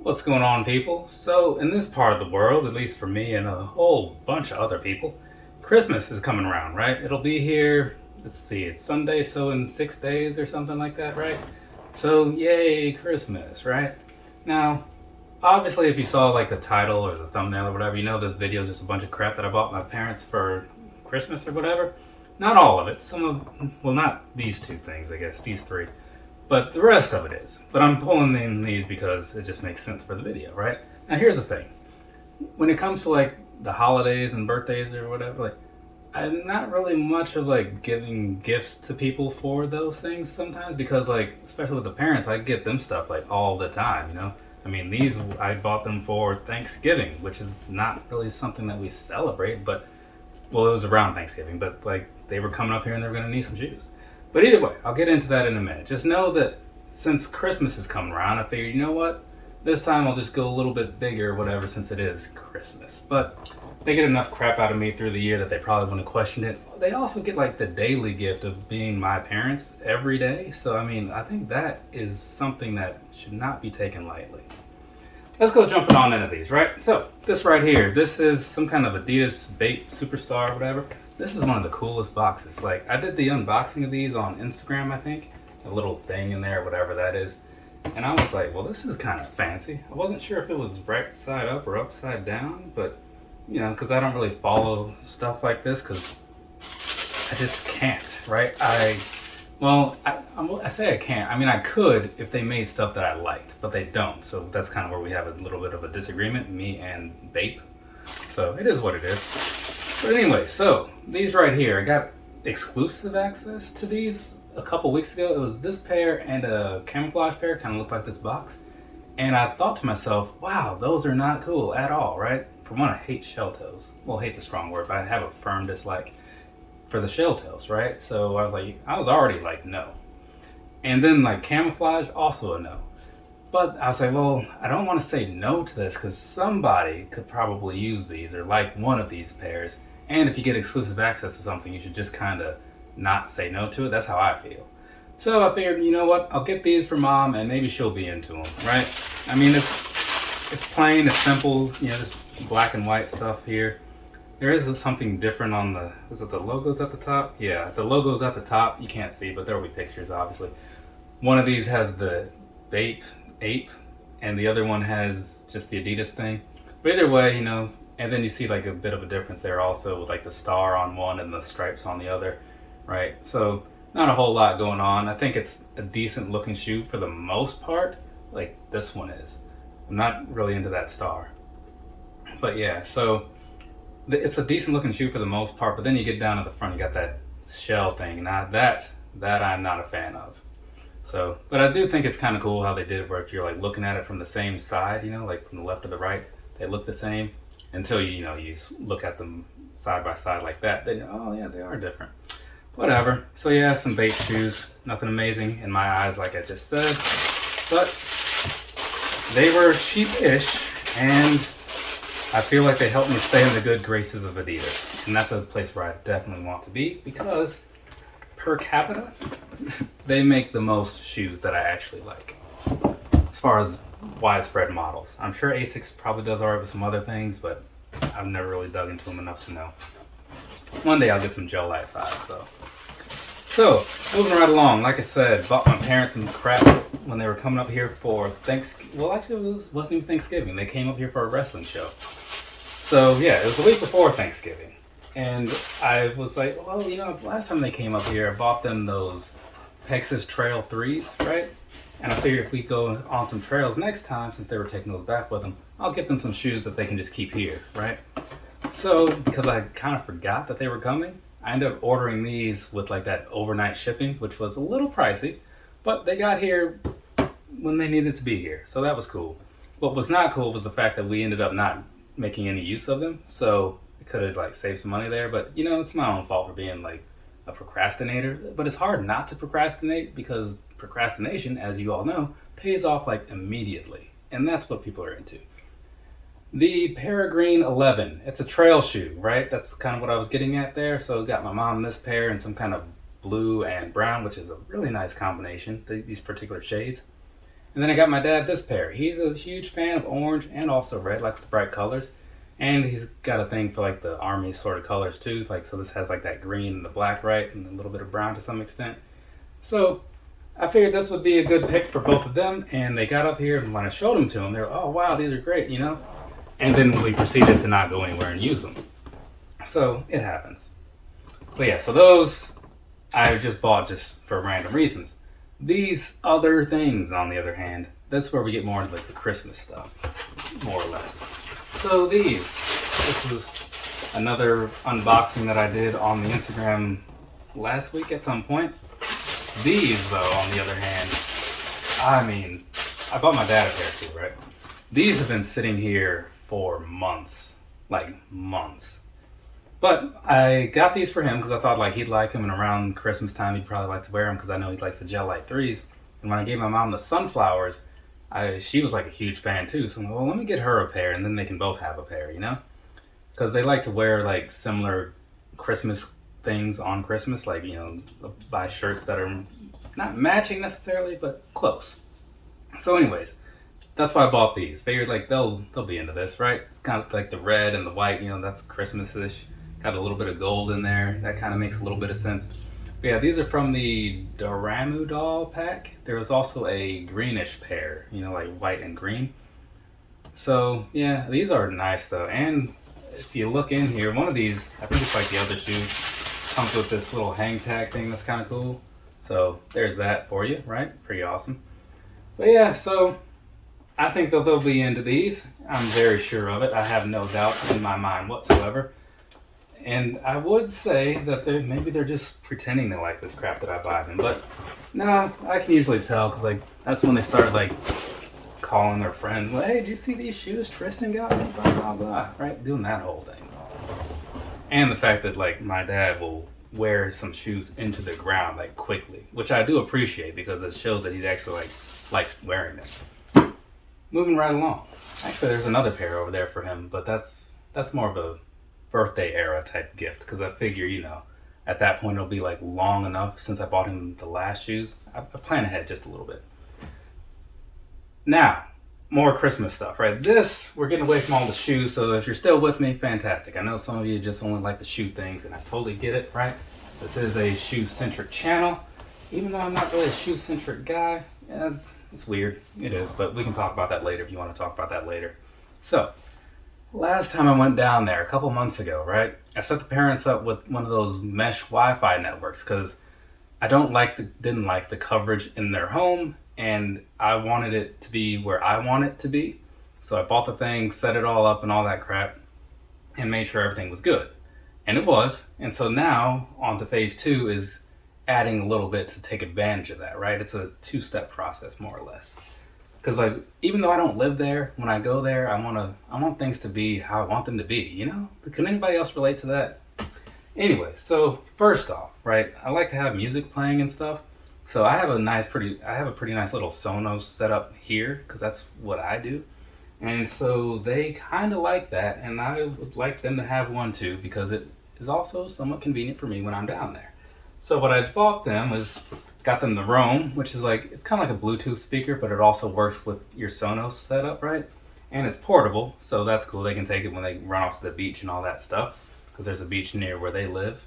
What's going on, people? So, in this part of the world, at least for me and a whole bunch of other people, Christmas is coming around, right? It'll be here, let's see, it's Sunday, so in 6 days or something like that, right? So, yay, Christmas, right? Now, obviously, if you saw like the title or the thumbnail or whatever, you know this video is just a bunch of crap that I bought my parents for Christmas or whatever. Not all of it, some of, well, not these two things, I guess, these three. But the rest of it is. But I'm pulling in these because it just makes sense for the video, right? Now here's the thing. When it comes to like the holidays and birthdays or whatever, like I'm not really much of like giving gifts to people for those things sometimes because like, especially with the parents, I get them stuff like all the time, you know? I mean, these I bought them for Thanksgiving, which is not really something that we celebrate, but well, it was around Thanksgiving, but like they were coming up here and they were gonna need some shoes. But either way, I'll get into that in a minute. Just know that since Christmas is coming around, I figured, you know what? This time I'll just go a little bit bigger or whatever since it is Christmas. But they get enough crap out of me through the year that they probably want to question it. They also get like the daily gift of being my parents every day. So, I mean, I think that is something that should not be taken lightly. Let's go jumping on into these, right? So, this right here, this is some kind of Adidas Bait Superstar or whatever. This is one of the coolest boxes. Like, I did the unboxing of these on Instagram, I think. A little thing in there, whatever that is. And I was like, well, this is kind of fancy. I wasn't sure if it was right side up or upside down, but, you know, because I don't really follow stuff like this because I just can't, right? I say I can't. I mean, I could if they made stuff that I liked, but they don't. So that's kind of where we have a little bit of a disagreement, me and Bape. So it is what it is. But anyway, so these right here, I got exclusive access to these a couple weeks ago. It was this pair and a camouflage pair, kind of looked like this box. And I thought to myself, wow, those are not cool at all, right? For one, I hate shell toes. Well, hate's a strong word, but I have a firm dislike for the shell toes, right? So I was already like, no. And then like camouflage, also a no. But I was like, well, I don't want to say no to this because somebody could probably use these or like one of these pairs. And if you get exclusive access to something, you should just kind of not say no to it. That's how I feel. So I figured, you know what? I'll get these for mom and maybe she'll be into them, right? I mean, it's plain, it's simple, you know, just black and white stuff here. There is something different on is it the logos at the top? Yeah, the logo's at the top. You can't see, but there will be pictures, obviously. One of these has the Bape, Ape, and the other one has just the Adidas thing. But either way, you know, and then you see like a bit of a difference there also with like the star on one and the stripes on the other, right? So not a whole lot going on. I think it's a decent looking shoe for the most part, like this one is. I'm not really into that star. But yeah, so it's a decent looking shoe for the most part, but then you get down to the front, you got that shell thing. Now that I'm not a fan of. So, but I do think it's kind of cool how they did it where if you're like looking at it from the same side, you know, like from the left to the right, they look the same until you look at them side by side like that. Then, oh yeah, they are different. Whatever. So yeah, some Bape shoes. Nothing amazing in my eyes, like I just said. But they were cheap-ish, and I feel like they helped me stay in the good graces of Adidas. And that's a place where I definitely want to be because per capita, they make the most shoes that I actually like. As far as widespread models. I'm sure Asics probably does alright with some other things, but I've never really dug into them enough to know. One day I'll get some gel-lyte 5s though. So, moving right along, like I said, bought my parents some crap when they were coming up here for Thanksgiving. Well, actually, it wasn't even Thanksgiving. They came up here for a wrestling show. So, yeah, it was the week before Thanksgiving. And I was like, well, you know, last time they came up here, I bought them those Pegasus Trail 3s, right? And I figured if we go on some trails next time, since they were taking those back with them, I'll get them some shoes that they can just keep here, right? So, because I kind of forgot that they were coming, I ended up ordering these with like that overnight shipping, which was a little pricey, but they got here when they needed to be here, so that was cool. What was not cool was the fact that we ended up not making any use of them, so I could have like saved some money there, but you know, it's my own fault for being like a procrastinator. But it's hard not to procrastinate because procrastination, as you all know, pays off like immediately, and that's what people are into. The Peregrine 11, it's a trail shoe, right? That's kind of what I was getting at there. So got my mom this pair in some kind of blue and brown, which is a really nice combination, these particular shades. And then I got my dad this pair. He's a huge fan of orange and also red, likes the bright colors. And he's got a thing for like the army sort of colors too. Like, so this has like that green and the black, right? And a little bit of brown to some extent. So I figured this would be a good pick for both of them. And they got up here, and when I showed them to them, they were, oh wow, these are great, you know? And then we proceeded to not go anywhere and use them. So it happens. But yeah, so those I just bought just for random reasons. These other things, on the other hand, that's where we get more into like the Christmas stuff, more or less. So this was another unboxing that I did on the Instagram last week at some point. These, though, on the other hand, I mean, I bought my dad a pair too, right? These have been sitting here for months, like months. But I got these for him because I thought like he'd like them, and around Christmas time he'd probably like to wear them because I know he likes the gel-lyte 3s. And when I gave my mom the sunflowers, she was like a huge fan too. So I'm like, well, let me get her a pair, and then they can both have a pair, you know? Because they like to wear like similar Christmas things on Christmas, like, you know, buy shirts that are not matching necessarily, but close. So anyways, that's why I bought these. Figured like they'll be into this, right? It's kind of like the red and the white, you know, that's Christmas-ish. Got a little bit of gold in there. That kind of makes a little bit of sense. But yeah, these are from the Doramu doll pack. There was also a greenish pair, you know, like white and green. So yeah, these are nice though. And if you look in here, one of these, I think it's like the other shoe, comes with this little hang tag thing that's kind of cool. So there's that for you, right? Pretty awesome. But yeah, so I think that they'll be into these. I'm very sure of it. I have no doubt in my mind whatsoever. And I would say that maybe they're just pretending they like this crap that I buy them. But no, I can usually tell because like that's when they started like calling their friends, like, hey, did you see these shoes Tristan got me? Blah, blah, blah. Right? Doing that whole thing. And the fact that like my dad will wear some shoes into the ground like quickly, which I do appreciate because it shows that he actually like likes wearing them. Moving right along. Actually, there's another pair over there for him, but that's more of a birthday era type gift because I figure, you know, at that point it'll be like long enough since I bought him the last shoes. I plan ahead just a little bit. Now, more Christmas stuff, right? We're getting away from all the shoes, so if you're still with me, fantastic. I know some of you just only like the shoe things, and I totally get it, right? This is a shoe-centric channel. Even though I'm not really a shoe-centric guy, yeah, it's weird. It is, but we can talk about that later if you want to talk about that later. So, last time I went down there, a couple months ago, right? I set the parents up with one of those mesh Wi-Fi networks because I didn't like the coverage in their home, and I wanted it to be where I want it to be. So I bought the thing, set it all up and all that crap, and made sure everything was good. And it was. And so now on to phase 2 is adding a little bit to take advantage of that, right? It's a 2-step process, more or less. Because like, even though I don't live there, when I go there, I want things to be how I want them to be, you know? Can anybody else relate to that? Anyway, so first off, right, I like to have music playing and stuff. So I have a pretty nice little Sonos set up here because that's what I do. And so they kind of like that, and I would like them to have one too because it is also somewhat convenient for me when I'm down there. So what I bought them was got them the Roam, which is like, it's kind of like a Bluetooth speaker, but it also works with your Sonos setup, right? And it's portable, so that's cool. They can take it when they run off to the beach and all that stuff because there's a beach near where they live.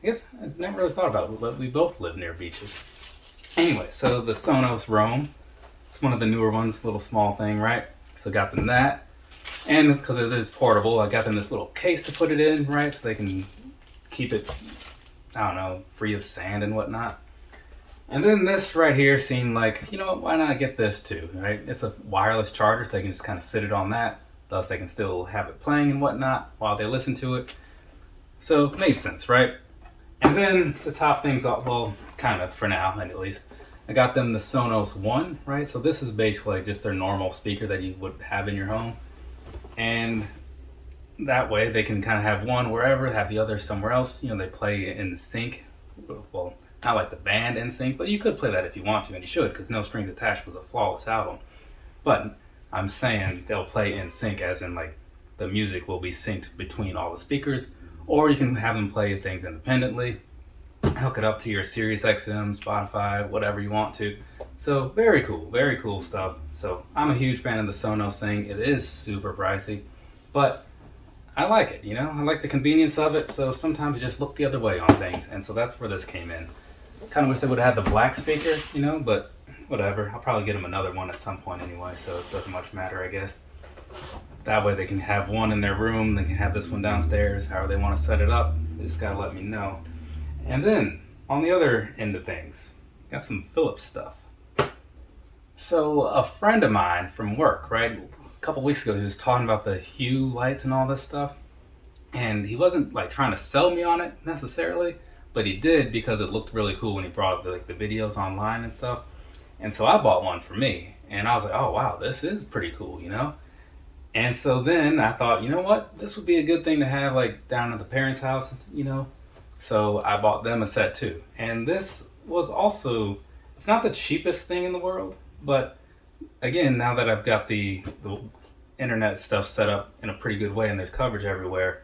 I guess I never really thought about it, but we both live near beaches. Anyway, so the Sonos Roam, it's one of the newer ones, little small thing, right? So got them that. And because it is portable, I got them this little case to put it in, right? So they can keep it, I don't know, free of sand and whatnot. And then this right here seemed like, you know what, why not get this too, right? It's a wireless charger, so they can just kind of sit it on that. Thus they can still have it playing and whatnot while they listen to it. So it made sense, right? And then to top things off, well, kind of for now at least, I got them the Sonos One, right? So this is basically just their normal speaker that you would have in your home. And that way they can kind of have one wherever, have the other somewhere else. You know, they play in sync. Well, not like the band in sync, but you could play that if you want to, and you should, because No Strings Attached was a flawless album. But I'm saying they'll play in sync, as in like the music will be synced between all the speakers, or you can have them play things independently. Hook it up to your Sirius XM, Spotify, whatever you want to. So very cool stuff. So I'm a huge fan of the Sonos thing. It is super pricey, but I like it, you know? I like the convenience of it, so sometimes you just look the other way on things, and so that's where this came in. Kind of wish they would have had the black speaker, you know, but whatever. I'll probably get them another one at some point anyway, so it doesn't much matter, I guess. That way they can have one in their room, they can have this one downstairs, however they want to set it up. They just gotta let me know. And then, on the other end of things, got some Philips stuff. So a friend of mine from work, right, a couple weeks ago, he was talking about the Hue lights and all this stuff. And he wasn't like trying to sell me on it necessarily, but he did because it looked really cool when he brought up the videos online and stuff. And so I bought one for me, and I was like, oh wow, this is pretty cool, you know? And so then I thought, you know what, this would be a good thing to have like down at the parents' house, you know? So I bought them a set too. And this was also, it's not the cheapest thing in the world, but again, now that I've got the internet stuff set up in a pretty good way and there's coverage everywhere,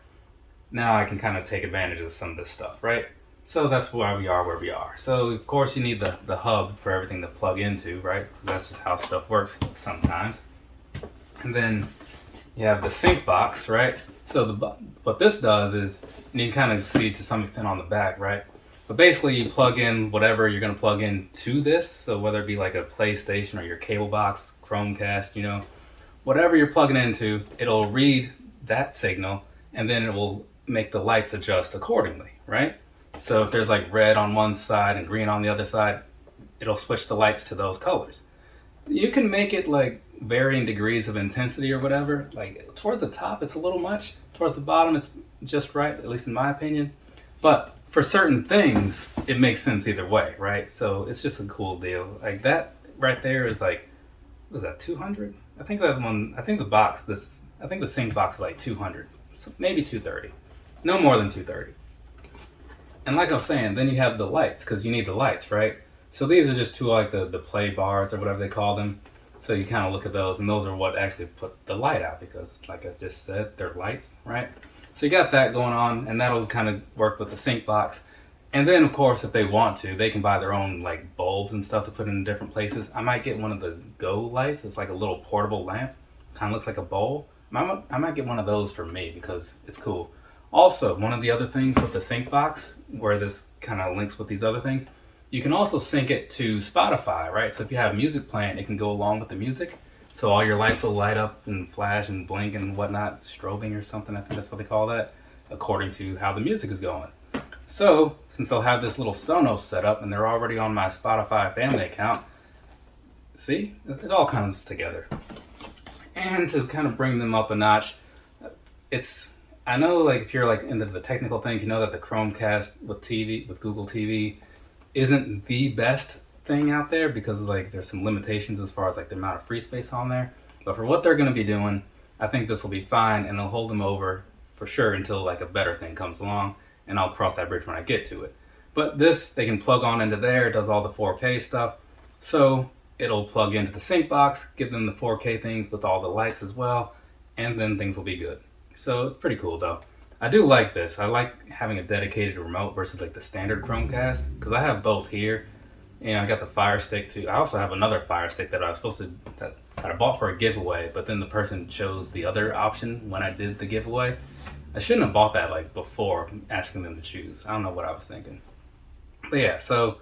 now I can kind of take advantage of some of this stuff, right? So that's why we are where we are. So of course you need the hub for everything to plug into, right? That's just how stuff works sometimes. And then you have the sync box, right? So what this does is, and you can kind of see to some extent on the back, right? But basically you plug in whatever you're gonna plug in to this. So whether it be like a PlayStation or your cable box, Chromecast, you know, whatever you're plugging into, it'll read that signal and then it will make the lights adjust accordingly, right? So if there's like red on one side and green on the other side, it'll switch the lights to those colors. You can make it like varying degrees of intensity or whatever. Like towards the top, it's a little much. Towards the bottom, it's just right, at least in my opinion. But for certain things, it makes sense either way, right? So it's just a cool deal. Like that right there is like, what was that, 200? I think that one, I think the sync box is like 200, so maybe 230. No more than 230. And like I was saying, then you have the lights, because you need the lights, right? So these are just two like the play bars or whatever they call them. So you kind of look at those, and those are what actually put the light out, because like I just said, they're lights, right? So you got that going on, and that'll kind of work with the sync box. And then of course, if they want to, they can buy their own like bulbs and stuff to put in different places. I might get one of the Go lights. It's like a little portable lamp, kind of looks like a bowl. I might get one of those for me because it's cool. Also, one of the other things with the sync box, where this kind of links with these other things, you can also sync it to Spotify, right? So if you have music playing, it can go along with the music. So all your lights will light up and flash and blink and whatnot, strobing or something, I think that's what they call that, according to how the music is going. So since they'll have this little Sonos set up and they're already on my Spotify family account, see, it all comes together. And to kind of bring them up a notch, I know like if you're like into the technical things, you know that the Chromecast with Google TV isn't the best thing out there, because like there's some limitations as far as like the amount of free space on there. But for what they're going to be doing, I think this will be fine, and they'll hold them over for sure until like a better thing comes along, and I'll cross that bridge when I get to it. But this, they can plug on into there, it does all the 4K stuff. So it'll plug into the sync box, give them the 4K things with all the lights as well, and then things will be good. So it's pretty cool though. I do like this. I like having a dedicated remote versus like the standard Chromecast, because I have both here. You know, I got the Fire Stick too. I also have another Fire Stick that I was supposed to, that I bought for a giveaway, but then the person chose the other option when I did the giveaway. I shouldn't have bought that like before asking them to choose. I don't know what I was thinking. But yeah, so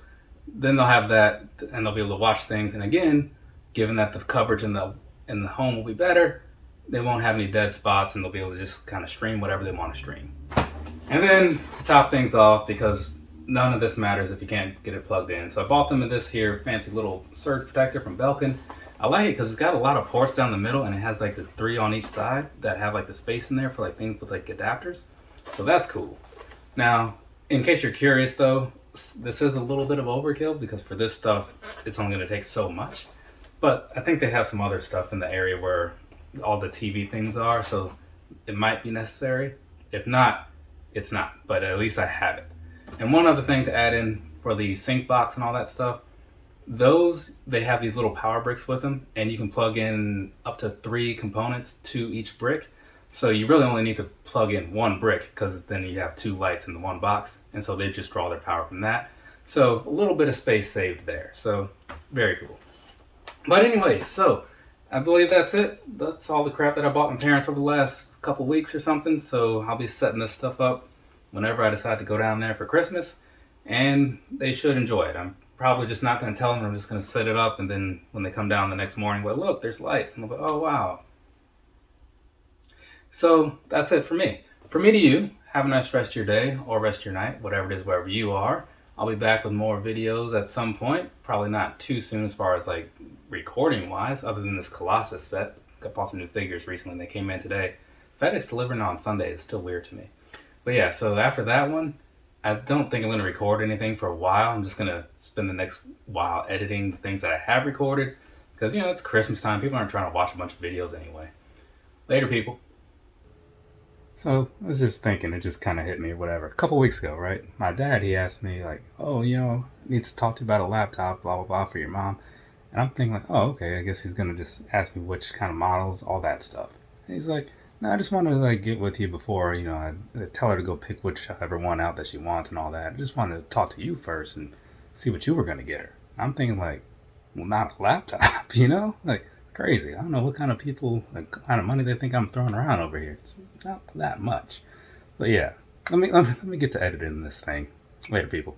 then they'll have that, and they'll be able to watch things. And again, given that the coverage in the home will be better, they won't have any dead spots, and they'll be able to just kind of stream whatever they want to stream. And then to top things off, because none of this matters if you can't get it plugged in, so I bought them this here fancy little surge protector from Belkin. I like it because it's got a lot of ports down the middle, and it has like the 3 on each side that have like the space in there for like things with like adapters. So that's cool. Now, in case you're curious though, this is a little bit of overkill, because for this stuff, it's only going to take so much. But I think they have some other stuff in the area where all the TV things are, so it might be necessary. If not, it's not, but at least I have it. And one other thing to add in for the sync box and all that stuff, those, they have these little power bricks with them, and you can plug in up to 3 components to each brick. So you really only need to plug in 1 brick, because then you have 2 lights in the 1 box, and so they just draw their power from that. So a little bit of space saved there. So Very cool. But anyway, so I believe that's it. That's all the crap that I bought my parents over the last couple weeks or something. So I'll be setting this stuff up whenever I decide to go down there for Christmas. And they should enjoy it. I'm probably just not going to tell them. I'm just going to set it up. And then when they come down the next morning, well, look, there's lights. And they'll be, oh, wow. So that's it for me. From me to you, have a nice rest of your day or rest of your night, whatever it is, wherever you are. I'll be back with more videos at some point. Probably not too soon as far as like recording wise, other than this Colossus set. I bought some new figures recently. They came in today. FedEx delivering on Sunday is still weird to me. But yeah, so after that one, I don't think I'm going to record anything for a while. I'm just going to spend the next while editing the things that I have recorded. Because, it's Christmas time. People aren't trying to watch a bunch of videos anyway. Later, people. So I was just thinking, it just kind of hit me or whatever. A couple weeks ago, right? My dad, he asked me like, oh, I need to talk to you about a laptop, blah, blah, blah, for your mom. And I'm thinking like, oh, okay, I guess he's going to just ask me which kind of models, all that stuff. And he's like, no, I just want to like get with you before, I tell her to go pick whichever one out that she wants and all that. I just wanted to talk to you first and see what you were going to get her. I'm thinking like, well, not a laptop, like crazy. I don't know what kind of people, what kind of money they think I'm throwing around over here. It's not that much. But yeah, let me get to editing this thing. Later, people.